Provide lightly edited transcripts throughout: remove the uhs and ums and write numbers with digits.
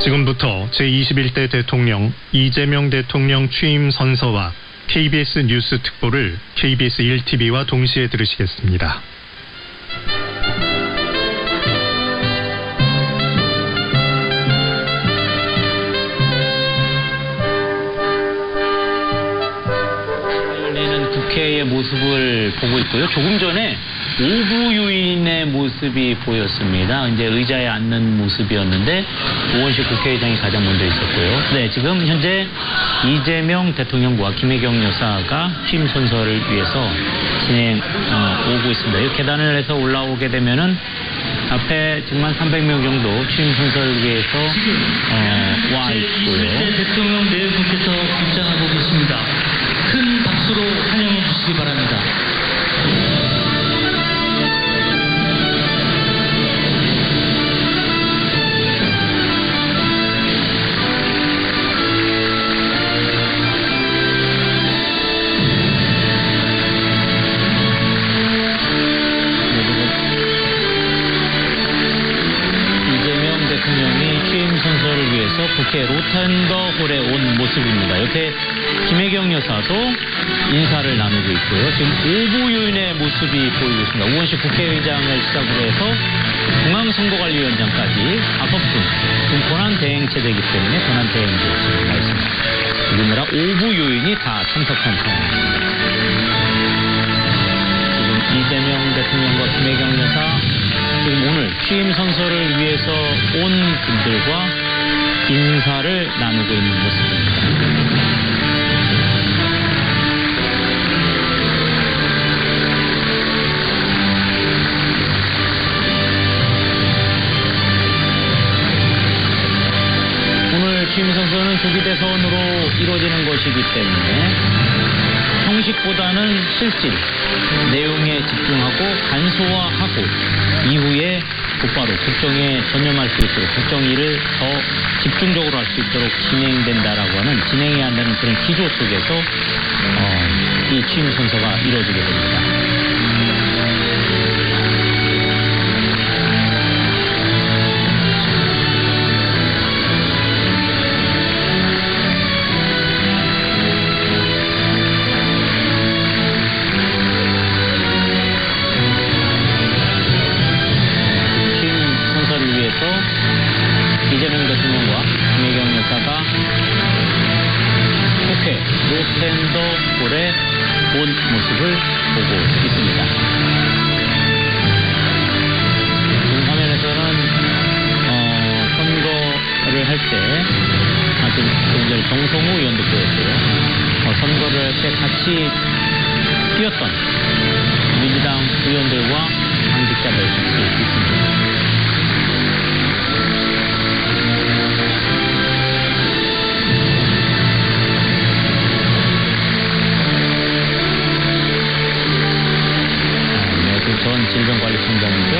지금부터 제21대 대통령 이재명 대통령 취임 선서와 KBS 뉴스 특보를 KBS 1TV와 동시에 들으시겠습니다. 열리는 국회의 모습을 보고 있고요. 조금 전에 오부유인의 모습이 보였습니다. 이제 의자에 앉는 모습이었는데 우원식 국회의장이 가장 먼저 있었고요. 네, 지금 현재 이재명 대통령과 김혜경 여사가 취임 선서를 위해서 오고 있습니다. 이 계단을 해서 올라오게 되면은 앞에 지금 한 300명 정도 취임 선서를 위해서 와 있고요. 대통령 내외분께서 입장하고 계십니다. 큰 박수로 환영해 주시기 바랍니다. 선서를 위해서 국회 로텐더홀에 온 모습입니다. 옆에 김혜경 여사도 인사를 나누고 있고요. 지금 오부유인의 모습이 보이고 있습니다. 우원식 국회의장을 시작으로 해서 중앙선거관리위원장까지 5분. 지금 권한대행체제이기 때문에 권한대행제 지금 와 있습니다. 우리나라 오부유인이 다 참석한 상황입니다. 지금 이재명 대통령과 김혜경 여사 지금 오늘 취임 선서를 위해서 온 분들과 인사를 나누고 있는 모습입니다. 오늘 취임 선서는 조기 대선으로 이루어지는 것이기 때문에 형식보다는 실질, 내용에 집중하고 간소화하고 이후에 곧바로 국정에 전념할 수 있도록 국정 일을 더 집중적으로 할 수 있도록 진행된다라고 하는 진행해야 한다는 그런 기조 속에서 이 취임 선서가 이루어지게 됩니다. 이재명 대통령과 김혜경 여사가 국회 로텐더홀에 온 모습을 보고 있습니다. 지금 화면에서는 선거를 할 때 지금 조금 정성우 의원도 보였고요. 선거를 할 때 같이 뛰었던 민주당 의원들과 당직자들 같이 있습니다. 전 질병관리청장이죠.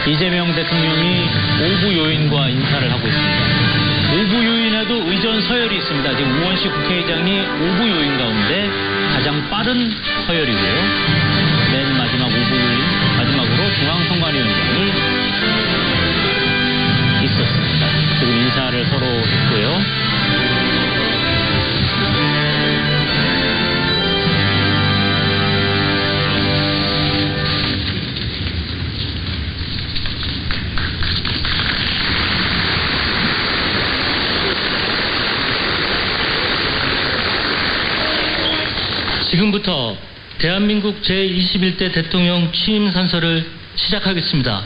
이재명 대통령이 오부요인과 인사를 하고 있습니다. 오부요인에도 의전 서열이 있습니다. 지금 우원식 국회의장이 오부요인 가운데 가장 빠른 서열이고요. 맨 마지막 오부요인, 마지막으로 중앙선관위원장이 있었습니다. 지금 인사를 서로 했고요. 지금부터 대한민국 제21대 대통령 취임 선서를 시작하겠습니다.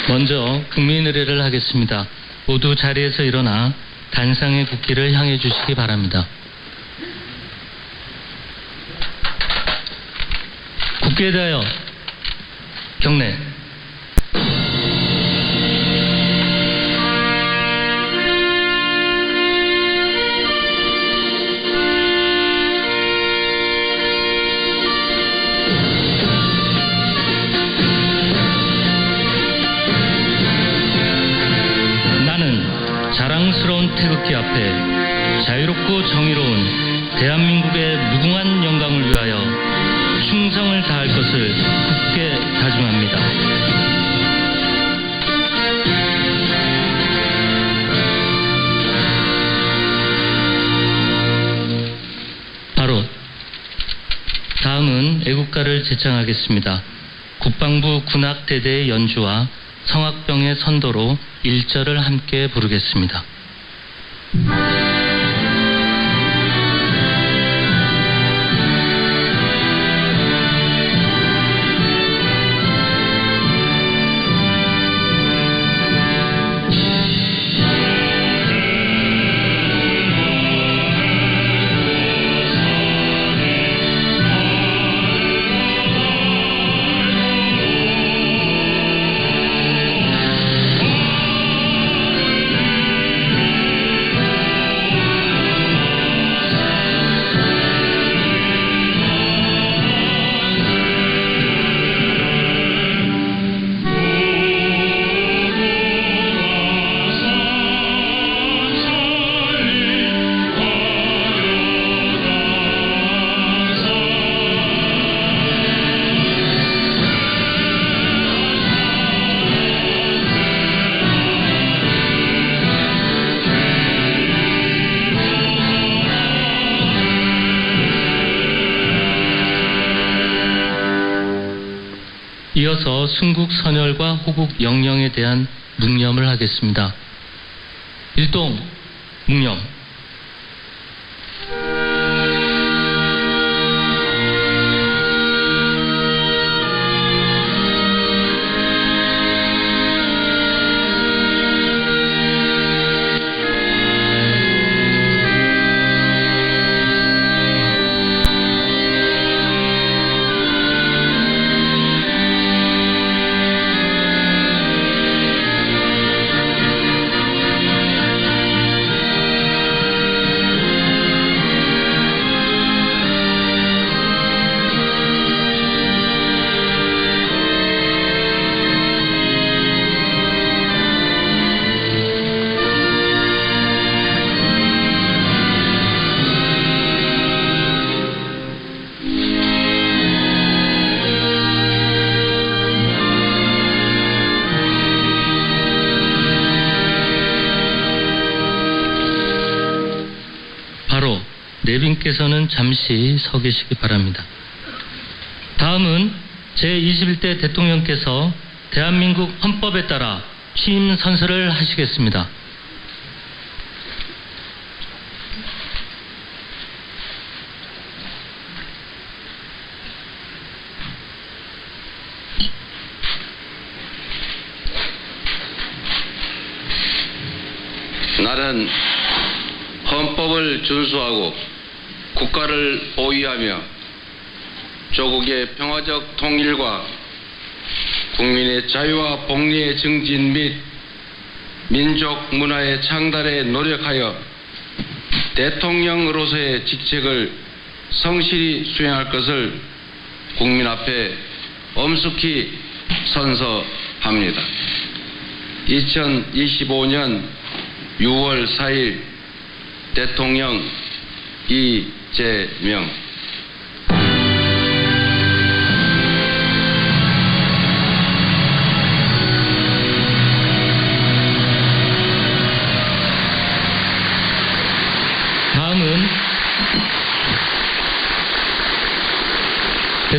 먼저 국민 의례를 하겠습니다. 모두 자리에서 일어나 단상의 국기를 향해 주시기 바랍니다. 국기에 대하여 경례. 자랑스러운 태극기 앞에 자유롭고 정의로운 대한민국의 무궁한 영광을 위하여 충성을 다할 것을 굳게 다짐합니다. 바로 다음은 애국가를 제창하겠습니다. 국방부 군악대대의 연주와 성악병의 선도로 1절을 함께 부르겠습니다. 이어서 순국 선열과 호국 영령에 대한 묵념을 하겠습니다. 일동 묵념. 내빈께서는 잠시 서 계시기 바랍니다. 다음은 제21대 대통령께서 대한민국 헌법에 따라 취임 선서를 하시겠습니다. 나는 헌법을 준수하고 국가를 보위하며 조국의 평화적 통일과 국민의 자유와 복리의 증진 및 민족 문화의 창달에 노력하여 대통령으로서의 직책을 성실히 수행할 것을 국민 앞에 엄숙히 선서합니다. 2025년 6월 4일 대통령 이재명.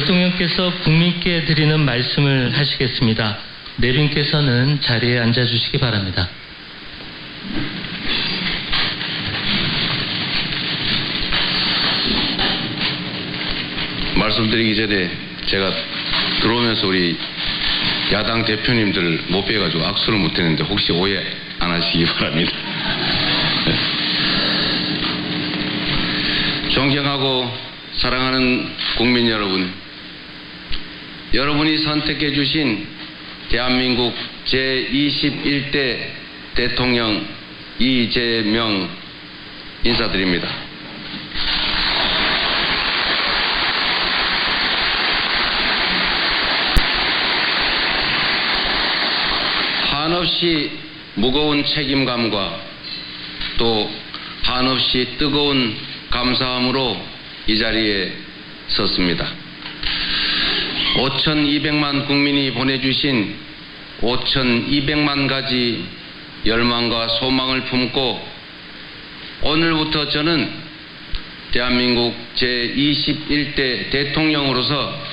대통령께서 국민께 드리는 말씀을 하시겠습니다. 내빈께서는 자리에 앉아주시기 바랍니다. 말씀드리기 전에 제가 들어오면서 우리 야당 대표님들 못 뵈가지고 악수를 못했는데 혹시 오해 안 하시기 바랍니다. 존경하고 사랑하는 국민 여러분, 여러분이 선택해 주신 대한민국 제21대 대통령 이재명 인사드립니다. 한없이 무거운 책임감과 또 한없이 뜨거운 감사함으로 이 자리에 섰습니다. 5,200만 국민이 보내주신 5,200만 가지 열망과 소망을 품고 오늘부터 저는 대한민국 제21대 대통령으로서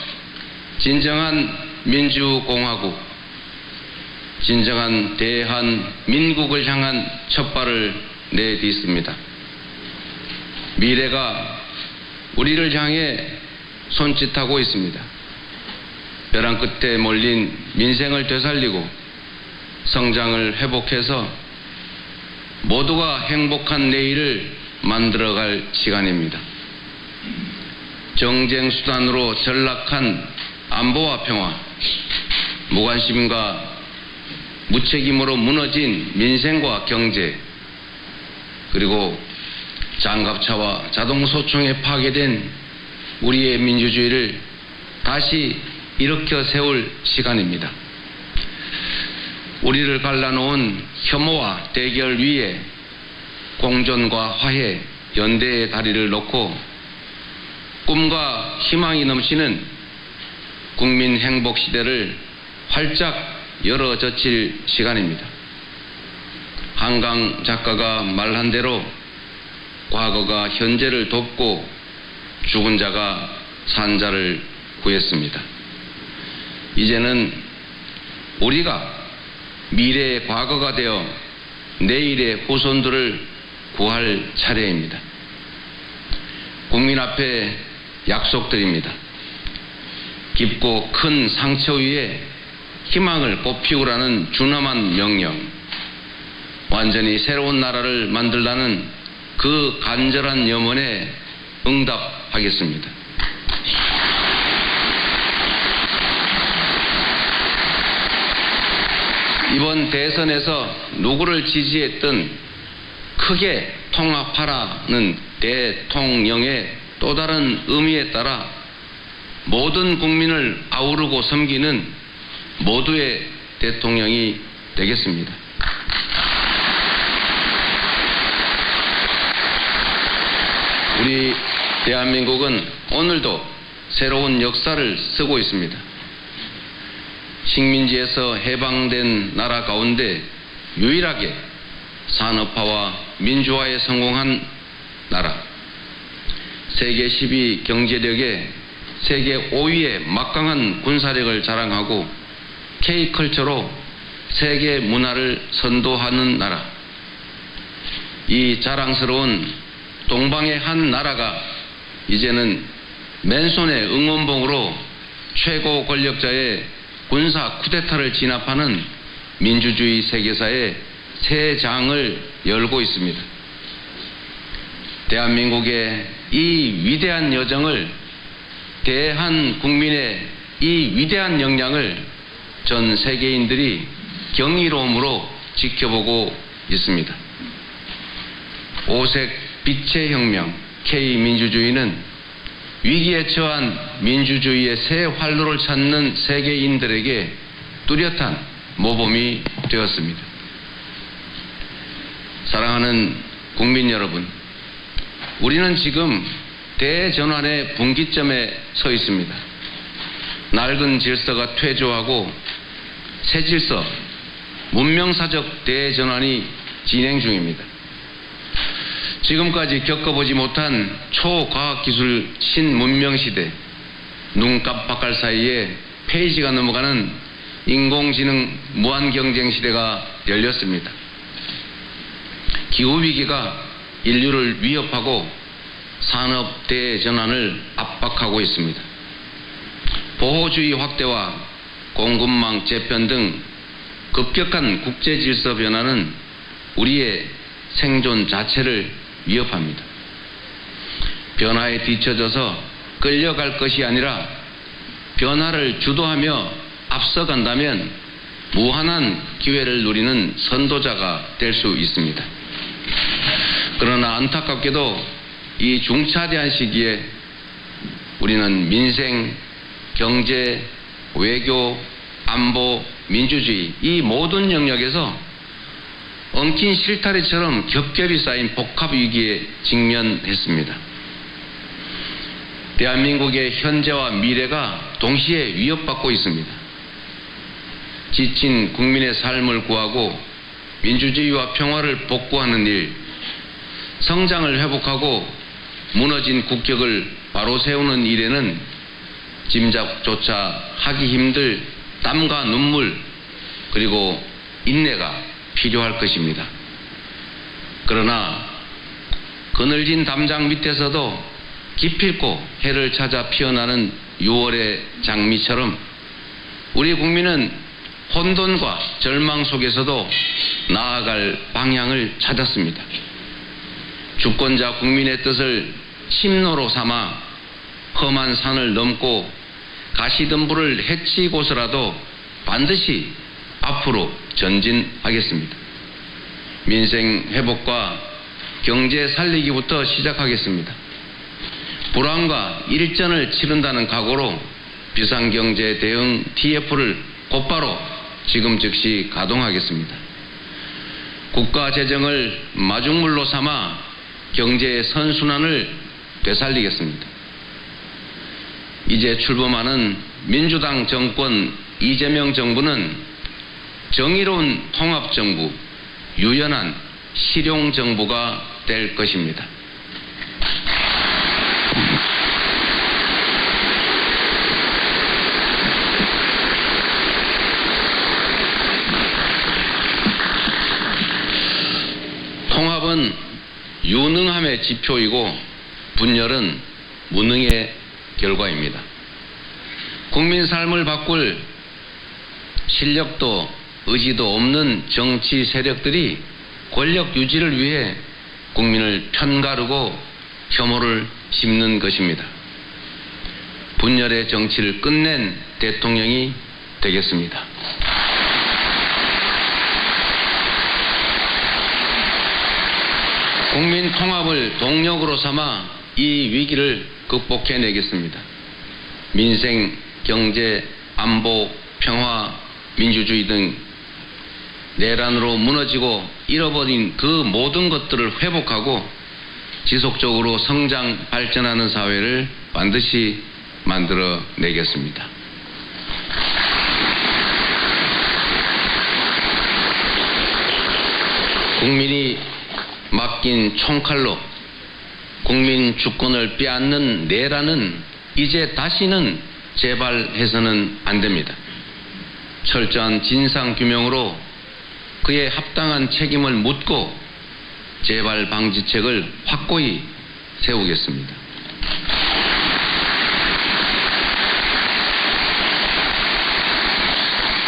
진정한 민주공화국, 진정한 대한민국을 향한 첫발을 내딛습니다. 미래가 우리를 향해 손짓하고 있습니다. 벼랑 끝에 몰린 민생을 되살리고 성장을 회복해서 모두가 행복한 내일을 만들어갈 시간입니다. 정쟁 수단으로 전락한 안보와 평화, 무관심과 무책임으로 무너진 민생과 경제, 그리고 장갑차와 자동소총에 파괴된 우리의 민주주의를 다시 일으켜 세울 시간입니다. 우리를 갈라놓은 혐오와 대결 위에 공존과 화해, 연대의 다리를 놓고 꿈과 희망이 넘치는 국민 행복 시대를 활짝 열어젖힐 시간입니다. 한강 작가가 말한 대로 과거가 현재를 돕고 죽은 자가 산 자를 구했습니다. 이제는 우리가 미래의 과거가 되어 내일의 후손들을 구할 차례입니다. 국민 앞에 약속드립니다. 깊고 큰 상처 위에 희망을 꽃피우라는 준엄한 명령, 완전히 새로운 나라를 만들라는 그 간절한 염원에 응답하겠습니다. 이번 대선에서 누구를 지지했든 크게 통합하라는 대통령의 또 다른 의미에 따라 모든 국민을 아우르고 섬기는 모두의 대통령이 되겠습니다. 우리 대한민국은 오늘도 새로운 역사를 쓰고 있습니다. 식민지에서 해방된 나라 가운데 유일하게 산업화와 민주화에 성공한 나라, 세계 10위 경제력에 세계 5위의 막강한 군사력을 자랑하고 K컬처로 세계 문화를 선도하는 나라, 이 자랑스러운 동방의 한 나라가 이제는 맨손의 응원봉으로 최고 권력자의 군사 쿠데타를 진압하는 민주주의 세계사의 새 장을 열고 있습니다. 대한민국의 이 위대한 여정을, 대한국민의 이 위대한 역량을 전 세계인들이 경이로움으로 지켜보고 있습니다. 오색 빛의 혁명 K민주주의는 위기에 처한 민주주의의 새 활로를 찾는 세계인들에게 뚜렷한 모범이 되었습니다. 사랑하는 국민 여러분, 우리는 지금 대전환의 분기점에 서 있습니다. 낡은 질서가 퇴조하고 새 질서, 문명사적 대전환이 진행 중입니다. 지금까지 겪어보지 못한 초과학기술 신문명시대, 눈 깜빡할 사이에 페이지가 넘어가는 인공지능 무한경쟁 시대가 열렸습니다. 기후위기가 인류를 위협하고 산업 대전환을 압박하고 있습니다. 보호주의 확대와 공급망 재편 등 급격한 국제질서 변화는 우리의 생존 자체를 위협합니다. 변화에 뒤처져서 끌려갈 것이 아니라 변화를 주도하며 앞서간다면 무한한 기회를 누리는 선도자가 될 수 있습니다. 그러나 안타깝게도 이 중차대한 시기에 우리는 민생, 경제, 외교, 안보, 민주주의 이 모든 영역에서 엉킨 실타래처럼 겹겹이 쌓인 복합 위기에 직면했습니다. 대한민국의 현재와 미래가 동시에 위협받고 있습니다. 지친 국민의 삶을 구하고 민주주의와 평화를 복구하는 일, 성장을 회복하고 무너진 국격을 바로 세우는 일에는 짐작조차 하기 힘들 땀과 눈물 그리고 인내가 필요할 것입니다. 그러나 그늘진 담장 밑에서도 기필코 해를 찾아 피어나는 6월의 장미처럼 우리 국민은 혼돈과 절망 속에서도 나아갈 방향을 찾았습니다. 주권자 국민의 뜻을 침노로 삼아 험한 산을 넘고 가시덤불을 헤치고서라도 반드시 앞으로 전진하겠습니다. 민생 회복과 경제 살리기부터 시작하겠습니다. 불황과 일전을 치른다는 각오로 비상경제 대응 TF를 곧바로 지금 즉시 가동하겠습니다. 국가 재정을 마중물로 삼아 경제의 선순환을 되살리겠습니다. 이제 출범하는 민주당 정권 이재명 정부는 정의로운 통합정부, 유연한 실용정부가 될 것입니다. 통합은 유능함의 지표이고 분열은 무능의 결과입니다. 국민 삶을 바꿀 실력도 의지도 없는 정치 세력들이 권력 유지를 위해 국민을 편가르고 혐오를 심는 것입니다. 분열의 정치를 끝낸 대통령이 되겠습니다. 국민 통합을 동력으로 삼아 이 위기를 극복해내겠습니다. 민생, 경제, 안보, 평화, 민주주의 등 내란으로 무너지고 잃어버린 그 모든 것들을 회복하고 지속적으로 성장, 발전하는 사회를 반드시 만들어내겠습니다. 국민이 맡긴 총칼로 국민 주권을 빼앗는 내란은 이제 다시는 재발해서는 안 됩니다. 철저한 진상규명으로 그의 합당한 책임을 묻고 재발 방지책을 확고히 세우겠습니다.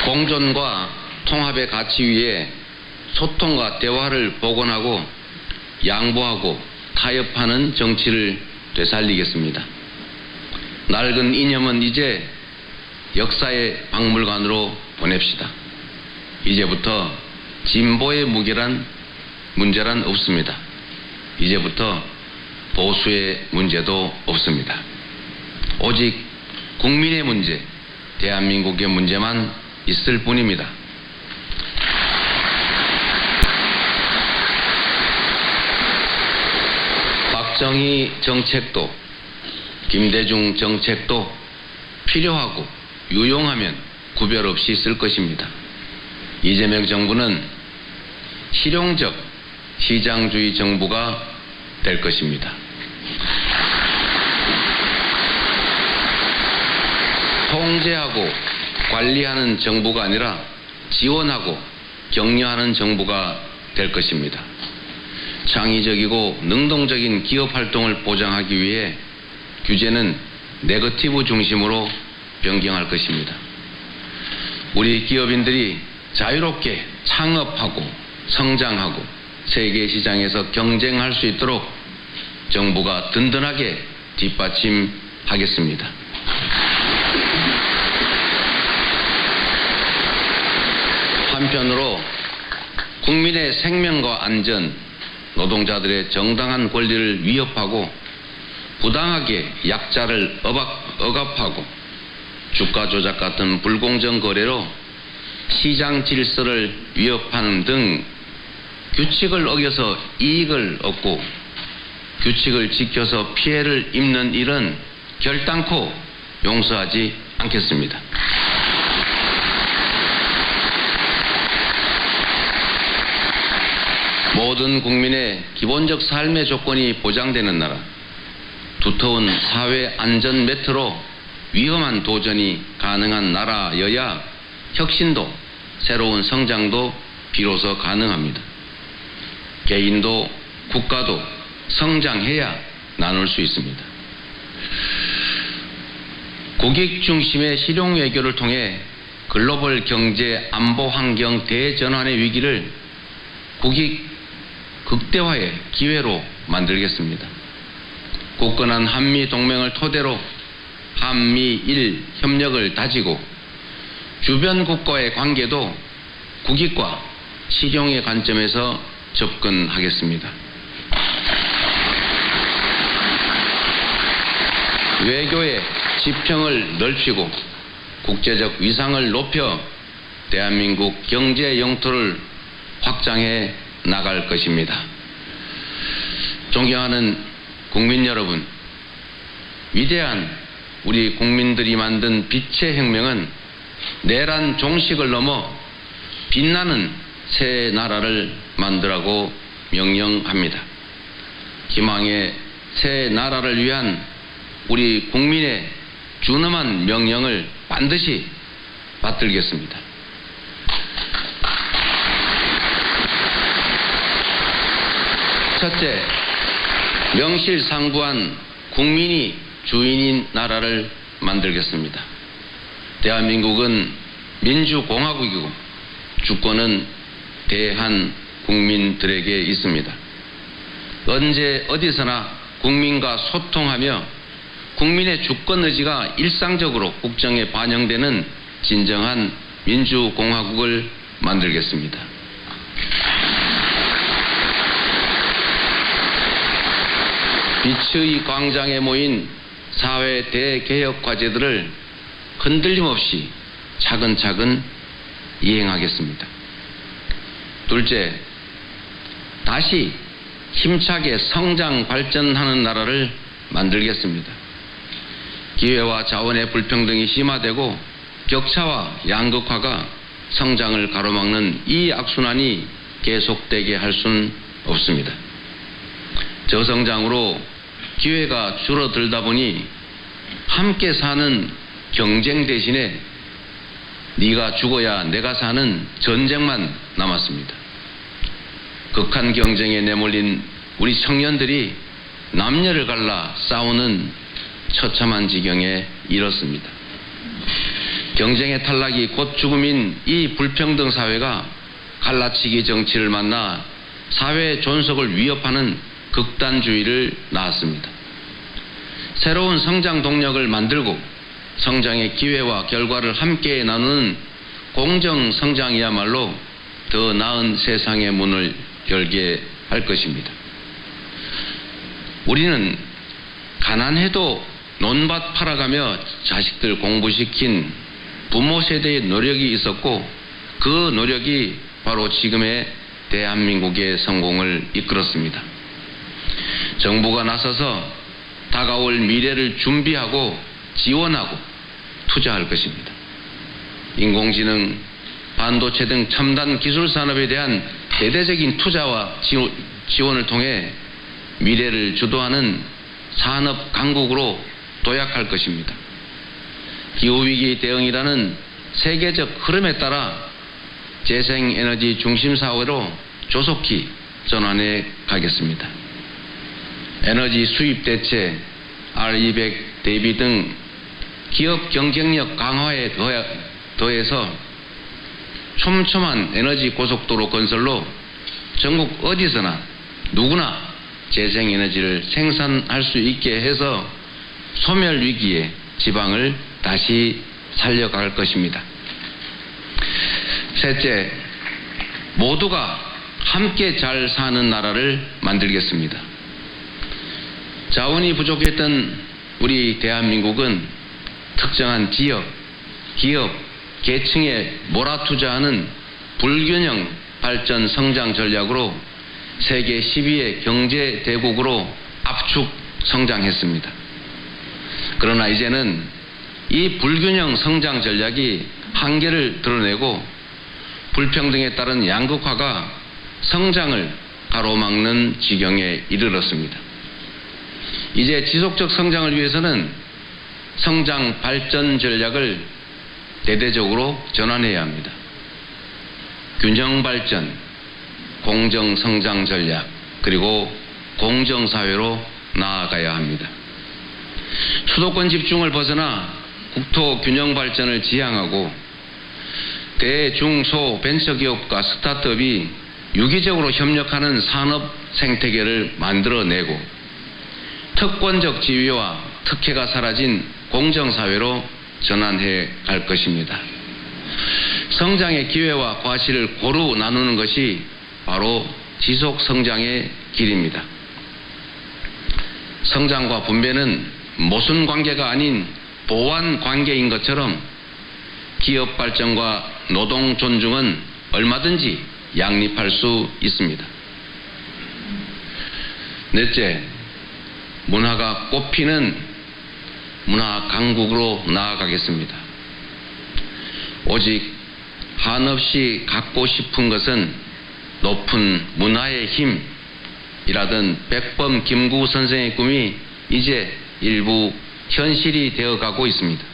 공존과 통합의 가치 위에 소통과 대화를 복원하고 양보하고 타협하는 정치를 되살리겠습니다. 낡은 이념은 이제 역사의 박물관으로 보냅시다. 이제부터 진보의 문제란 없습니다. 이제부터 보수의 문제도 없습니다. 오직 국민의 문제, 대한민국의 문제만 있을 뿐입니다. 박정희 정책도 김대중 정책도 필요하고 유용하면 구별 없이 쓸 것입니다. 이재명 정부는 실용적 시장주의 정부가 될 것입니다. 통제하고 관리하는 정부가 아니라 지원하고 격려하는 정부가 될 것입니다. 창의적이고 능동적인 기업 활동을 보장하기 위해 규제는 네거티브 중심으로 변경할 것입니다. 우리 기업인들이 자유롭게 창업하고 성장하고 세계 시장에서 경쟁할 수 있도록 정부가 든든하게 뒷받침하겠습니다. 한편으로 국민의 생명과 안전, 노동자들의 정당한 권리를 위협하고 부당하게 약자를 억압하고 주가 조작 같은 불공정 거래로 시장 질서를 위협하는 등 규칙을 어겨서 이익을 얻고 규칙을 지켜서 피해를 입는 일은 결단코 용서하지 않겠습니다. 모든 국민의 기본적 삶의 조건이 보장되는 나라, 두터운 사회 안전 매트로 위험한 도전이 가능한 나라여야 혁신도 새로운 성장도 비로소 가능합니다. 개인도 국가도 성장해야 나눌 수 있습니다. 국익 중심의 실용 외교를 통해 글로벌 경제 안보 환경 대전환의 위기를 국익 극대화의 기회로 만들겠습니다. 굳건한 한미 동맹을 토대로 한미일 협력을 다지고 주변 국가의 관계도 국익과 실용의 관점에서 접근하겠습니다. 외교의 지평을 넓히고 국제적 위상을 높여 대한민국 경제 영토를 확장해 나갈 것입니다. 존경하는 국민 여러분, 위대한 우리 국민들이 만든 빛의 혁명은 내란 종식을 넘어 빛나는 새 나라를 만들라고 명령합니다. 희망의 새 나라를 위한 우리 국민의 준엄한 명령을 반드시 받들겠습니다. 첫째, 명실상부한 국민이 주인인 나라를 만들겠습니다. 대한민국은 민주공화국이고 주권은 대한 국민들에게 있습니다. 언제 어디서나 국민과 소통하며 국민의 주권 의지가 일상적으로 국정에 반영되는 진정한 민주공화국을 만들겠습니다. 빛의 광장에 모인 사회 대개혁 과제들을 흔들림 없이 차근차근 이행하겠습니다. 둘째, 다시 힘차게 성장 발전하는 나라를 만들겠습니다. 기회와 자원의 불평등이 심화되고 격차와 양극화가 성장을 가로막는 이 악순환이 계속되게 할 수는 없습니다. 저성장으로 기회가 줄어들다 보니 함께 사는 경쟁 대신에 네가 죽어야 내가 사는 전쟁만 남았습니다. 극한 경쟁에 내몰린 우리 청년들이 남녀를 갈라 싸우는 처참한 지경에 이렇습니다. 경쟁의 탈락이 곧 죽음인 이 불평등 사회가 갈라치기 정치를 만나 사회 존속을 위협하는 극단주의를 낳았습니다. 새로운 성장 동력을 만들고 성장의 기회와 결과를 함께 나누는 공정 성장이야말로 더 나은 세상의 문을 열게 할 것입니다. 우리는 가난해도 논밭 팔아가며 자식들 공부시킨 부모 세대의 노력이 있었고 그 노력이 바로 지금의 대한민국의 성공을 이끌었습니다. 정부가 나서서 다가올 미래를 준비하고 지원하고 투자할 것입니다. 인공지능, 반도체 등 첨단 기술 산업에 대한 대대적인 투자와 지원을 통해 미래를 주도하는 산업 강국으로 도약할 것입니다. 기후위기 대응이라는 세계적 흐름에 따라 재생에너지 중심 사회로 조속히 전환해 가겠습니다. 에너지 수입 대체, R200 대비 등 기업 경쟁력 강화에 더해서 촘촘한 에너지 고속도로 건설로 전국 어디서나 누구나 재생에너지를 생산할 수 있게 해서 소멸 위기에 지방을 다시 살려갈 것입니다. 셋째, 모두가 함께 잘 사는 나라를 만들겠습니다. 자원이 부족했던 우리 대한민국은 특정한 지역, 기업, 계층에 몰아투자하는 불균형 발전 성장 전략으로 세계 10위의 경제 대국으로 압축 성장했습니다. 그러나 이제는 이 불균형 성장 전략이 한계를 드러내고 불평등에 따른 양극화가 성장을 가로막는 지경에 이르렀습니다. 이제 지속적 성장을 위해서는 성장 발전 전략을 대대적으로 전환해야 합니다. 균형 발전, 공정 성장 전략, 그리고 공정 사회로 나아가야 합니다. 수도권 집중을 벗어나 국토 균형 발전을 지향하고 대중소 벤처기업과 스타트업이 유기적으로 협력하는 산업 생태계를 만들어내고 특권적 지위와 특혜가 사라진 공정사회로 전환해 갈 것입니다. 성장의 기회와 과실을 고루 나누는 것이 바로 지속 성장의 길입니다. 성장과 분배는 모순 관계가 아닌 보완 관계인 것처럼 기업 발전과 노동 존중은 얼마든지 양립할 수 있습니다. 넷째, 문화가 꽃피는 문화 강국으로 나아가겠습니다. 오직 한없이 갖고 싶은 것은 높은 문화의 힘이라던 백범 김구 선생의 꿈이 이제 일부 현실이 되어가고 있습니다.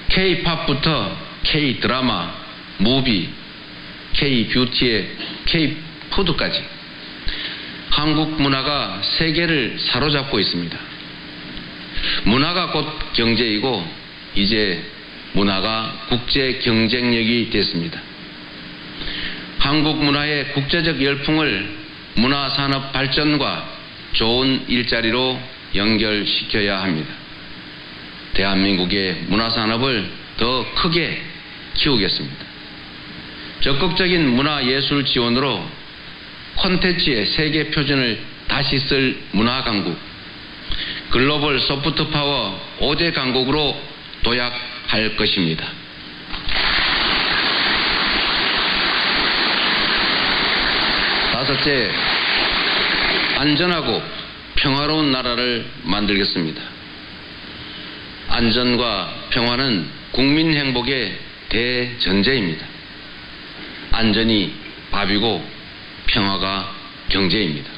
K-팝부터 K-드라마, 무비, K-뷰티의 K-푸드까지 한국 문화가 세계를 사로잡고 있습니다. 문화가 곧 경제이고 이제 문화가 국제 경쟁력이 됐습니다. 한국 문화의 국제적 열풍을 문화산업 발전과 좋은 일자리로 연결시켜야 합니다. 대한민국의 문화산업을 더 크게 키우겠습니다. 적극적인 문화예술 지원으로 콘텐츠의 세계 표준을 다시 쓸 문화강국, 글로벌 소프트파워 5대 강국으로 도약할 것입니다. 다섯째, 안전하고 평화로운 나라를 만들겠습니다. 안전과 평화는 국민 행복의 대전제입니다. 안전이 밥이고 평화가 경제입니다.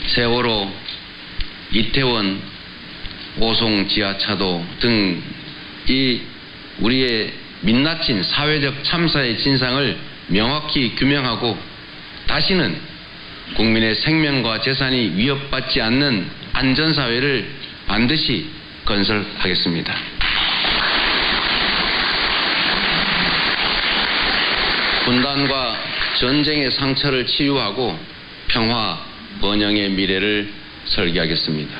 세월호, 이태원, 오송 지하차도 등 이 우리의 민낯진 사회적 참사의 진상을 명확히 규명하고 다시는 국민의 생명과 재산이 위협받지 않는 안전사회를 반드시 건설하겠습니다. 분단과 전쟁의 상처를 치유하고 평화, 번영의 미래를 설계하겠습니다.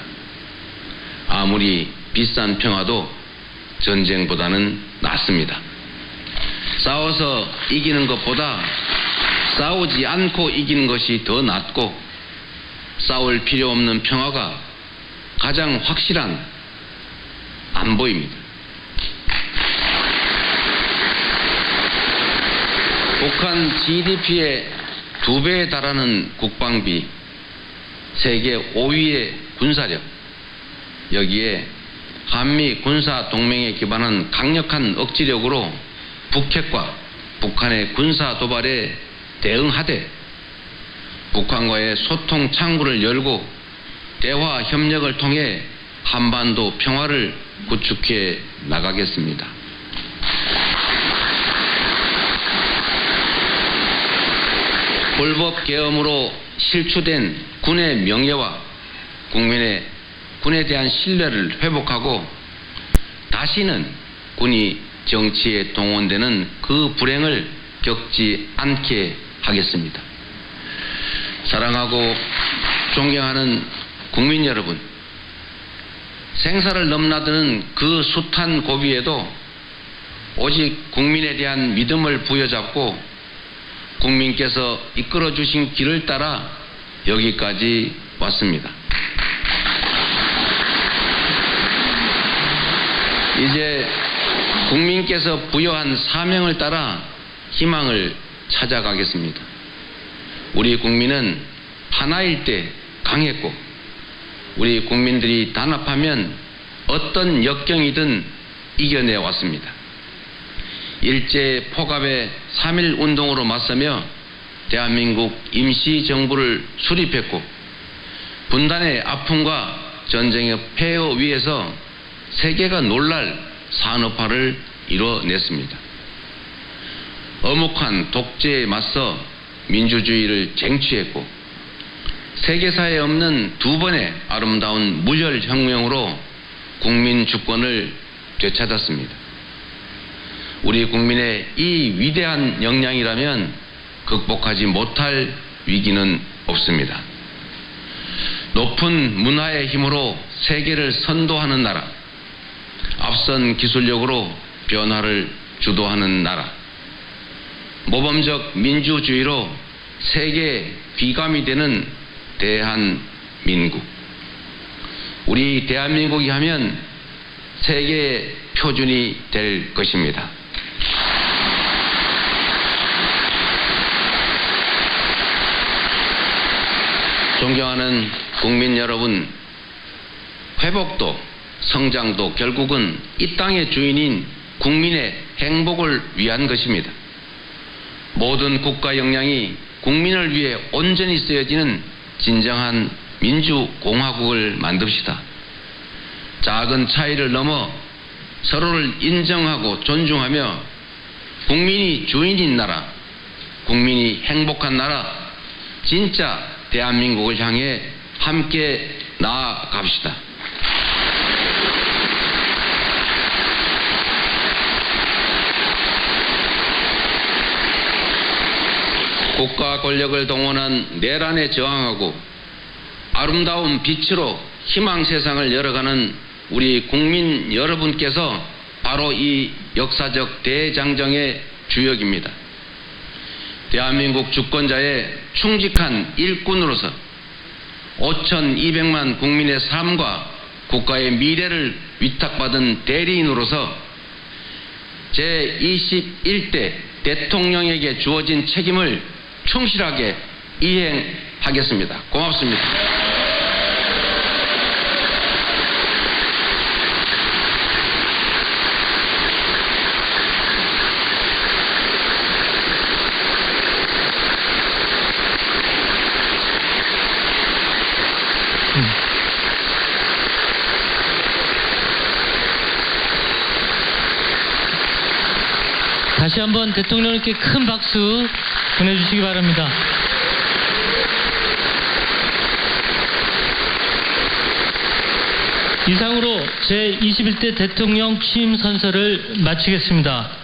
아무리 비싼 평화도 전쟁보다는 낫습니다. 싸워서 이기는 것보다 싸우지 않고 이기는 것이 더 낫고 싸울 필요 없는 평화가 가장 확실한 안보입니다. 북한 GDP의 2배에 달하는 국방비, 세계 5위의 군사력, 여기에 한미 군사 동맹에 기반한 강력한 억지력으로 북핵과 북한의 군사 도발에 대응하되 북한과의 소통 창구를 열고 대화 협력을 통해 한반도 평화를 구축해 나가겠습니다. 불법 계엄으로 실추된 군의 명예와 군에 대한 신뢰를 회복하고 다시는 군이 정치에 동원되는 그 불행을 겪지 않게 하겠습니다. 사랑하고 존경하는 국민 여러분, 생사를 넘나드는 그 숱한 고비에도 오직 국민에 대한 믿음을 부여잡고 국민께서 이끌어 주신 길을 따라 여기까지 왔습니다. 이제 국민께서 부여한 사명을 따라 희망을 찾아가겠습니다. 우리 국민은 하나일 때 강했고 우리 국민들이 단합하면 어떤 역경이든 이겨내 왔습니다. 일제 포갑의 3.1 운동으로 맞서며 대한민국 임시정부를 수립했고 분단의 아픔과 전쟁의 폐허 위에서 세계가 놀랄 산업화를 이뤄냈습니다. 엄혹한 독재에 맞서 민주주의를 쟁취했고 세계사에 없는 두 번의 아름다운 무혈혁명으로 국민 주권을 되찾았습니다. 우리 국민의 이 위대한 역량이라면 극복하지 못할 위기는 없습니다. 높은 문화의 힘으로 세계를 선도하는 나라, 앞선 기술력으로 변화를 주도하는 나라, 모범적 민주주의로 세계 귀감이 되는 대한민국. 우리 대한민국이 하면 세계의 표준이 될 것입니다. 존경하는 국민 여러분, 회복도 성장도 결국은 이 땅의 주인인 국민의 행복을 위한 것입니다. 모든 국가 역량이 국민을 위해 온전히 쓰여지는 진정한 민주공화국을 만듭시다. 작은 차이를 넘어 서로를 인정하고 존중하며 국민이 주인인 나라, 국민이 행복한 나라, 진짜 대한민국을 향해 함께 나아갑시다. 국가 권력을 동원한 내란에 저항하고 아름다운 빛으로 희망 세상을 열어가는 우리 국민 여러분께서 바로 이 역사적 대장정의 주역입니다. 대한민국 주권자의 충직한 일꾼으로서 5,200만 국민의 삶과 국가의 미래를 위탁받은 대리인으로서 제21대 대통령에게 주어진 책임을 충실하게 이행하겠습니다. 고맙습니다. 다시 한번 대통령님께 큰 박수 보내주시기 바랍니다. 이상으로 제21대 대통령 취임 선서를 마치겠습니다.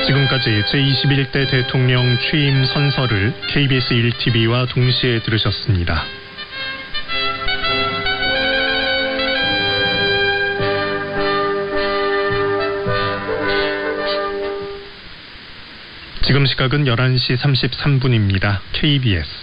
지금까지 제21대 대통령 취임 선서를 KBS 1TV와 동시에 들으셨습니다. 지금 시각은 11시 33분입니다. KBS